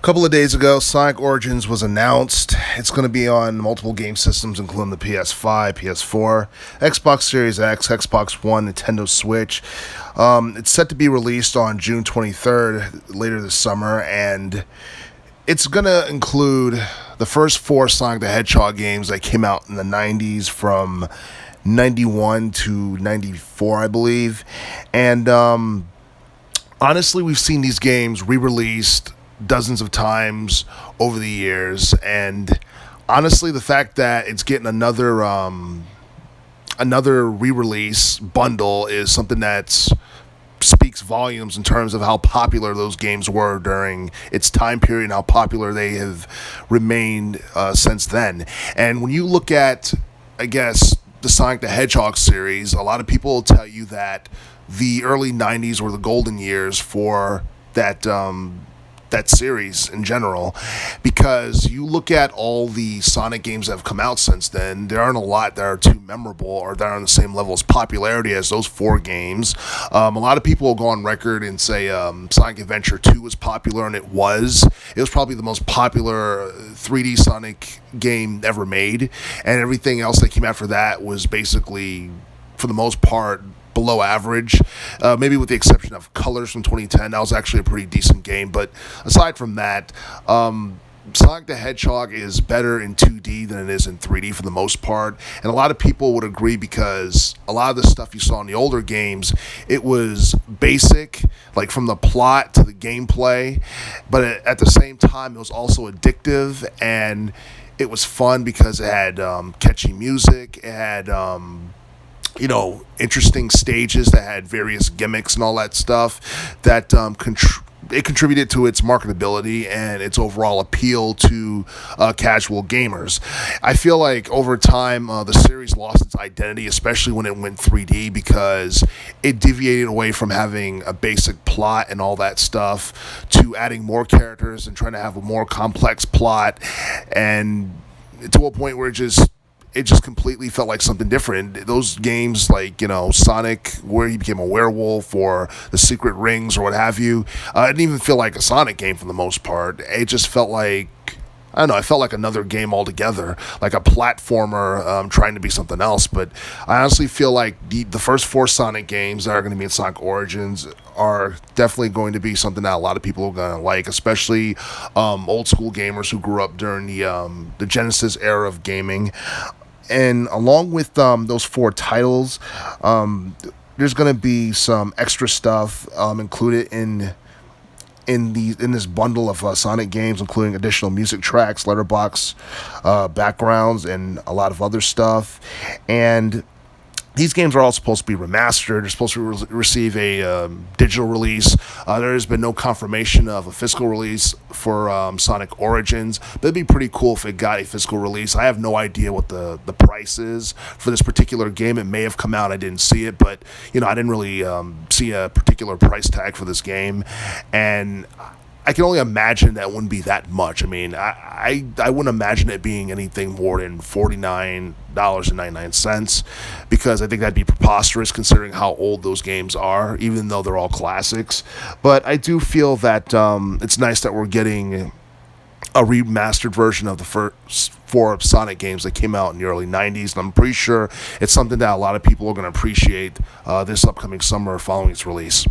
couple of days ago, Sonic Origins was announced. It's going to be on multiple game systems, including the PS5, PS4, Xbox Series X, Xbox One, Nintendo Switch. It's set to be released on June 23rd, later this summer, and it's going to include the first four Sonic the Hedgehog games that came out in the 90s from 91 to 94, I believe. And honestly, we've seen these games re-released dozens of times over the years, and honestly, the fact that it's getting another re-release bundle is something that speaks volumes in terms of how popular those games were during its time period and how popular they have remained since then. And when you look at, I guess, the Sonic the Hedgehog series, a lot of people will tell you that the early 90s were the golden years for that series in general, because you look at all the Sonic games that have come out since then, there aren't a lot that are too memorable or that are on the same level of popularity as those four games. A lot of people will go on record and say Sonic Adventure 2 was popular, and it was. It was probably the most popular 3D Sonic game ever made, and everything else that came after that was basically, for the most part, below average, maybe with the exception of Colors from 2010. That was actually a pretty decent game, but aside from that, Sonic the Hedgehog is better in 2D than it is in 3D for the most part, and a lot of people would agree because a lot of the stuff you saw in the older games, it was basic, like from the plot to the gameplay, but at the same time, it was also addictive, and it was fun because it had catchy music, it had interesting stages that had various gimmicks and all that stuff that it contributed to its marketability and its overall appeal to casual gamers. I feel like over time, the series lost its identity, especially when it went 3D, because it deviated away from having a basic plot and all that stuff to adding more characters and trying to have a more complex plot, and to a point where it just completely felt like something different. Those games like, Sonic, where he became a werewolf, or the Secret Rings, or what have you, it didn't even feel like a Sonic game for the most part. It just felt like, I don't know, it felt like another game altogether, like a platformer trying to be something else. But I honestly feel like the first four Sonic games that are going to be in Sonic Origins are definitely going to be something that a lot of people are going to like, especially old school gamers who grew up during the Genesis era of gaming. And along with those four titles, there's going to be some extra stuff included in this bundle of Sonic games, including additional music tracks, letterbox backgrounds, and a lot of other stuff. And these games are all supposed to be remastered. They're supposed to receive a digital release. There has been no confirmation of a physical release for Sonic Origins, but it'd be pretty cool if it got a physical release. I have no idea what the price is for this particular game. It may have come out, I didn't see it, but I didn't really see a particular price tag for this game, and I can only imagine that wouldn't be that much. I mean, I wouldn't imagine it being anything more than $49.99, because I think that'd be preposterous considering how old those games are, even though they're all classics. But I do feel that it's nice that we're getting a remastered version of the first four Sonic games that came out in the early 90s, and I'm pretty sure it's something that a lot of people are going to appreciate this upcoming summer following its release.